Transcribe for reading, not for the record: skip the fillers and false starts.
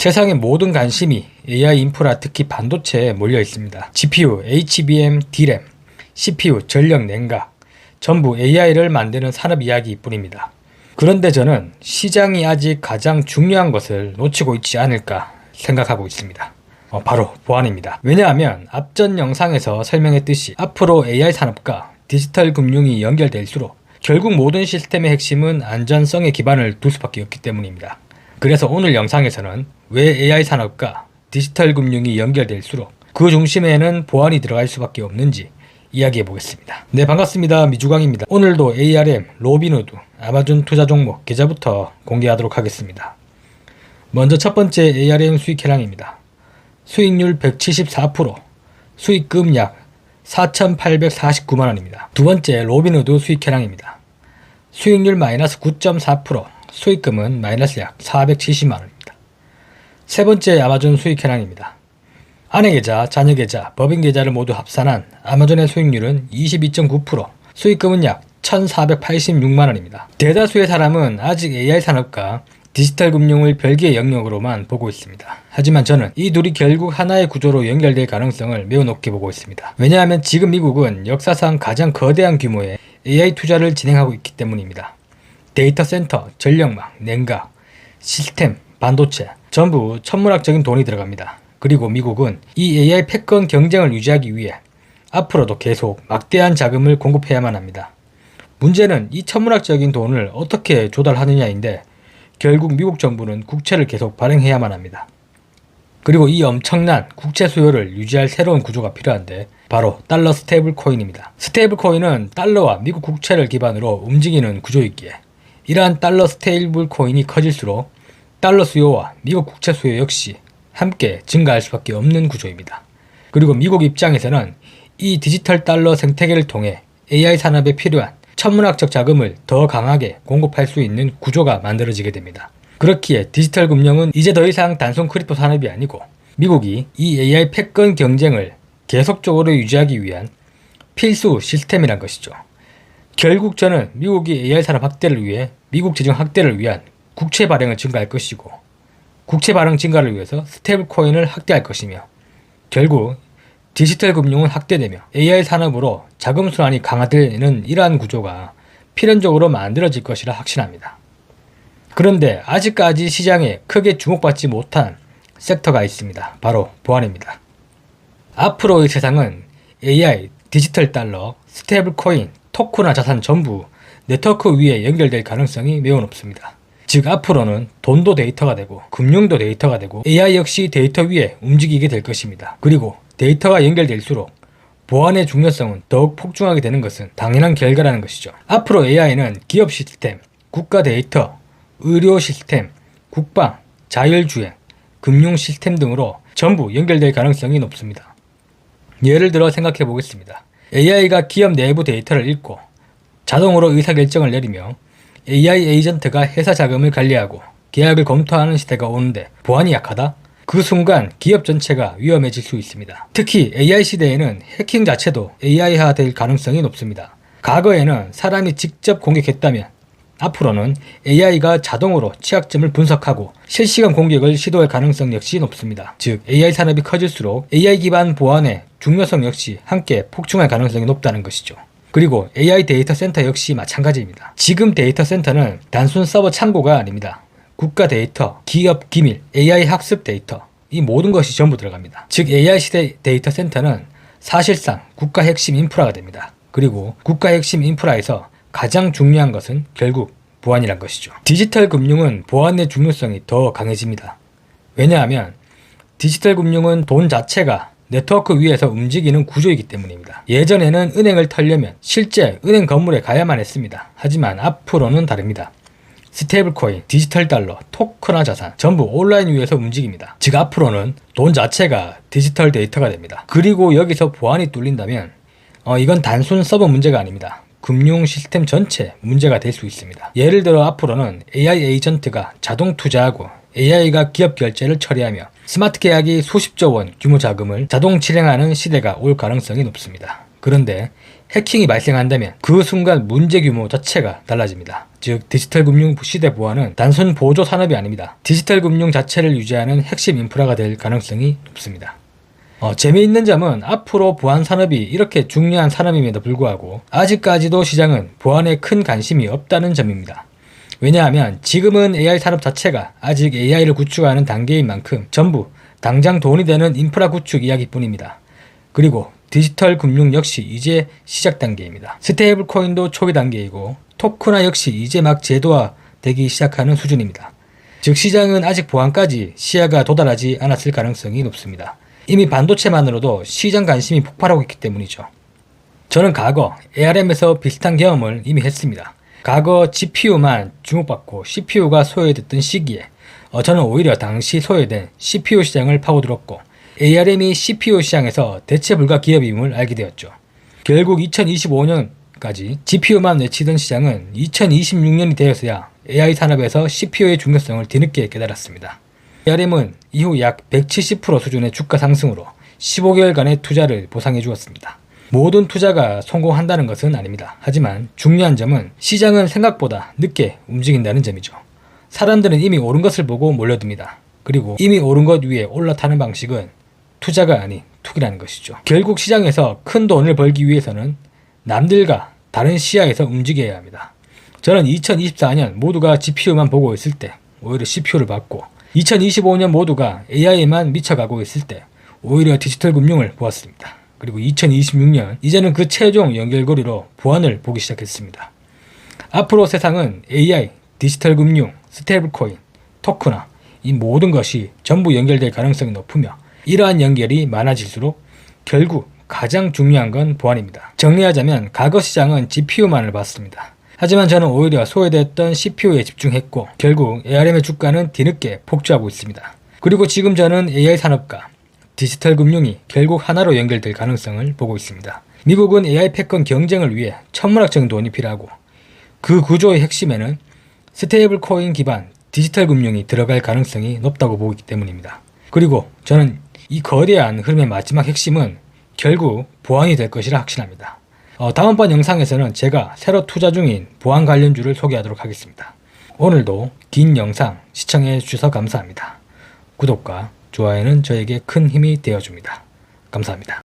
세상의 모든 관심이 AI 인프라, 특히 반도체에 몰려 있습니다. GPU, HBM, DRAM, CPU, 전력, 냉각, 전부 AI를 만드는 산업 이야기일 뿐입니다. 그런데 저는 시장이 아직 가장 중요한 것을 놓치고 있지 않을까 생각하고 있습니다. 바로 보안입니다. 왜냐하면 앞전 영상에서 설명했듯이 앞으로 AI 산업과 디지털 금융이 연결될수록 결국 모든 시스템의 핵심은 안전성에 기반을 둘 수밖에 없기 때문입니다. 그래서 오늘 영상에서는 왜 AI 산업과 디지털 금융이 연결될수록 그 중심에는 보안이 들어갈 수밖에 없는지 이야기해 보겠습니다. 네, 반갑습니다. 미주광입니다. 오늘도 ARM, 로빈후드, 아마존 투자 종목 계좌부터 공개하도록 하겠습니다. 먼저 첫 번째 ARM 수익 현황입니다. 수익률 174%, 수익금 약 4,849만원입니다. 두 번째 로빈후드 수익 현황입니다. 수익률 마이너스 9.4%, 수익금은 마이너스 약 470만원입니다. 세 번째 아마존 수익 현황입니다. 아내 계좌, 자녀 계좌, 법인 계좌를 모두 합산한 아마존의 수익률은 22.9%, 수익금은 약 1,486만원입니다. 대다수의 사람은 아직 AI 산업과 디지털 금융을 별개의 영역으로만 보고 있습니다. 하지만 저는 이 둘이 결국 하나의 구조로 연결될 가능성을 매우 높게 보고 있습니다. 왜냐하면 지금 미국은 역사상 가장 거대한 규모의 AI 투자를 진행하고 있기 때문입니다. 데이터 센터, 전력망, 냉각, 시스템, 반도체 전부 천문학적인 돈이 들어갑니다. 그리고 미국은 이 AI 패권 경쟁을 유지하기 위해 앞으로도 계속 막대한 자금을 공급해야만 합니다. 문제는 이 천문학적인 돈을 어떻게 조달하느냐인데 결국 미국 정부는 국채를 계속 발행해야만 합니다. 그리고 이 엄청난 국채 수요를 유지할 새로운 구조가 필요한데 바로 달러 스테이블 코인입니다. 스테이블 코인은 달러와 미국 국채를 기반으로 움직이는 구조이기에 이러한 달러 스테이블 코인이 커질수록 달러 수요와 미국 국채 수요 역시 함께 증가할 수밖에 없는 구조입니다. 그리고 미국 입장에서는 이 디지털 달러 생태계를 통해 AI 산업에 필요한 천문학적 자금을 더 강하게 공급할 수 있는 구조가 만들어지게 됩니다. 그렇기에 디지털 금융은 이제 더 이상 단순 크립토 산업이 아니고 미국이 이 AI 패권 경쟁을 계속적으로 유지하기 위한 필수 시스템이란 것이죠. 결국 저는 미국이 AI 산업 확대를 위해 미국 재정 확대를 위한 국채 발행을 증가할 것이고 국채 발행 증가를 위해서 스테이블 코인을 확대할 것이며 결국 디지털 금융은 확대되며 AI 산업으로 자금 순환이 강화되는 이러한 구조가 필연적으로 만들어질 것이라 확신합니다. 그런데 아직까지 시장에 크게 주목받지 못한 섹터가 있습니다. 바로 보안입니다. 앞으로의 세상은 AI, 디지털 달러, 스테이블 코인, 토크나 자산 전부 네트워크 위에 연결될 가능성이 매우 높습니다. 즉 앞으로는 돈도 데이터가 되고 금융도 데이터가 되고 AI 역시 데이터 위에 움직이게 될 것입니다. 그리고 데이터가 연결될수록 보안의 중요성은 더욱 폭증하게 되는 것은 당연한 결과라는 것이죠. 앞으로 AI는 기업 시스템, 국가 데이터, 의료 시스템, 국방, 자율주행, 금융 시스템 등으로 전부 연결될 가능성이 높습니다. 예를 들어 생각해 보겠습니다. AI가 기업 내부 데이터를 읽고 자동으로 의사결정을 내리며 AI 에이전트가 회사 자금을 관리하고 계약을 검토하는 시대가 오는데 보안이 약하다? 그 순간 기업 전체가 위험해질 수 있습니다. 특히 AI 시대에는 해킹 자체도 AI화 될 가능성이 높습니다. 과거에는 사람이 직접 공격했다면 앞으로는 AI가 자동으로 취약점을 분석하고 실시간 공격을 시도할 가능성 역시 높습니다. 즉 AI 산업이 커질수록 AI 기반 보안의 중요성 역시 함께 폭증할 가능성이 높다는 것이죠. 그리고 AI 데이터 센터 역시 마찬가지입니다. 지금 데이터 센터는 단순 서버 창고가 아닙니다. 국가 데이터, 기업 기밀, AI 학습 데이터 이 모든 것이 전부 들어갑니다. 즉 AI 시대 데이터 센터는 사실상 국가 핵심 인프라가 됩니다. 그리고 국가 핵심 인프라에서 가장 중요한 것은 결국 보안이란 것이죠. 디지털 금융은 보안의 중요성이 더 강해집니다. 왜냐하면 디지털 금융은 돈 자체가 네트워크 위에서 움직이는 구조이기 때문입니다. 예전에는 은행을 털려면 실제 은행 건물에 가야만 했습니다. 하지만 앞으로는 다릅니다. 스테이블 코인, 디지털 달러, 토크나 자산 전부 온라인 위에서 움직입니다. 즉 앞으로는 돈 자체가 디지털 데이터가 됩니다. 그리고 여기서 보안이 뚫린다면 이건 단순 서버 문제가 아닙니다. 금융 시스템 전체 문제가 될 수 있습니다. 예를 들어 앞으로는 AI 에이전트가 자동 투자하고 AI가 기업 결제를 처리하며 스마트 계약이 수십조 원 규모 자금을 자동 실행하는 시대가 올 가능성이 높습니다. 그런데 해킹이 발생한다면 그 순간 문제 규모 자체가 달라집니다. 즉 디지털 금융 시대 보안은 단순 보조 산업이 아닙니다. 디지털 금융 자체를 유지하는 핵심 인프라가 될 가능성이 높습니다. 재미있는 점은 앞으로 보안 산업이 이렇게 중요한 산업임에도 불구하고 아직까지도 시장은 보안에 큰 관심이 없다는 점입니다. 왜냐하면 지금은 AI 산업 자체가 아직 AI를 구축하는 단계인 만큼 전부 당장 돈이 되는 인프라 구축 이야기뿐입니다. 그리고 디지털 금융 역시 이제 시작 단계입니다. 스테이블 코인도 초기 단계이고 토크나 역시 이제 막 제도화되기 시작하는 수준입니다. 즉 시장은 아직 보안까지 시야가 도달하지 않았을 가능성이 높습니다. 이미 반도체만으로도 시장 관심이 폭발하고 있기 때문이죠. 저는 과거 ARM에서 비슷한 경험을 이미 했습니다. 과거 GPU만 주목받고 CPU가 소외됐던 시기에 저는 오히려 당시 소외된 CPU 시장을 파고들었고 ARM이 CPU 시장에서 대체 불가 기업임을 알게 되었죠. 결국 2025년까지 GPU만 외치던 시장은 2026년이 되어서야 AI 산업에서 CPU의 중요성을 뒤늦게 깨달았습니다. ARM은 이후 약 170% 수준의 주가 상승으로 15개월간의 투자를 보상해 주었습니다. 모든 투자가 성공한다는 것은 아닙니다. 하지만 중요한 점은 시장은 생각보다 늦게 움직인다는 점이죠. 사람들은 이미 오른 것을 보고 몰려듭니다. 그리고 이미 오른 것 위에 올라타는 방식은 투자가 아닌 투기라는 것이죠. 결국 시장에서 큰 돈을 벌기 위해서는 남들과 다른 시야에서 움직여야 합니다. 저는 2024년 모두가 GPU만 보고 있을 때 오히려 CPU를 받고 2025년 모두가 AI에만 미쳐가고 있을 때 오히려 디지털 금융을 보았습니다. 그리고 2026년 이제는 그 최종 연결고리로 보안을 보기 시작했습니다. 앞으로 세상은 AI, 디지털 금융, 스테이블 코인, 토크나 이 모든 것이 전부 연결될 가능성이 높으며 이러한 연결이 많아질수록 결국 가장 중요한 건 보안입니다. 정리하자면 과거 시장은 GPU만을 봤습니다. 하지만 저는 오히려 소외됐던 CPU에 집중했고 결국 ARM의 주가는 뒤늦게 폭주하고 있습니다. 그리고 지금 저는 AI 산업과 디지털 금융이 결국 하나로 연결될 가능성을 보고 있습니다. 미국은 AI 패권 경쟁을 위해 천문학적인 돈이 필요하고 그 구조의 핵심에는 스테이블 코인 기반 디지털 금융이 들어갈 가능성이 높다고 보기 때문입니다. 그리고 저는 이 거대한 흐름의 마지막 핵심은 결국 보안이 될 것이라 확신합니다. 다음번 영상에서는 제가 새로 투자 중인 보안 관련주를 소개하도록 하겠습니다. 오늘도 긴 영상 시청해 주셔서 감사합니다. 구독과 좋아요는 저에게 큰 힘이 되어줍니다. 감사합니다.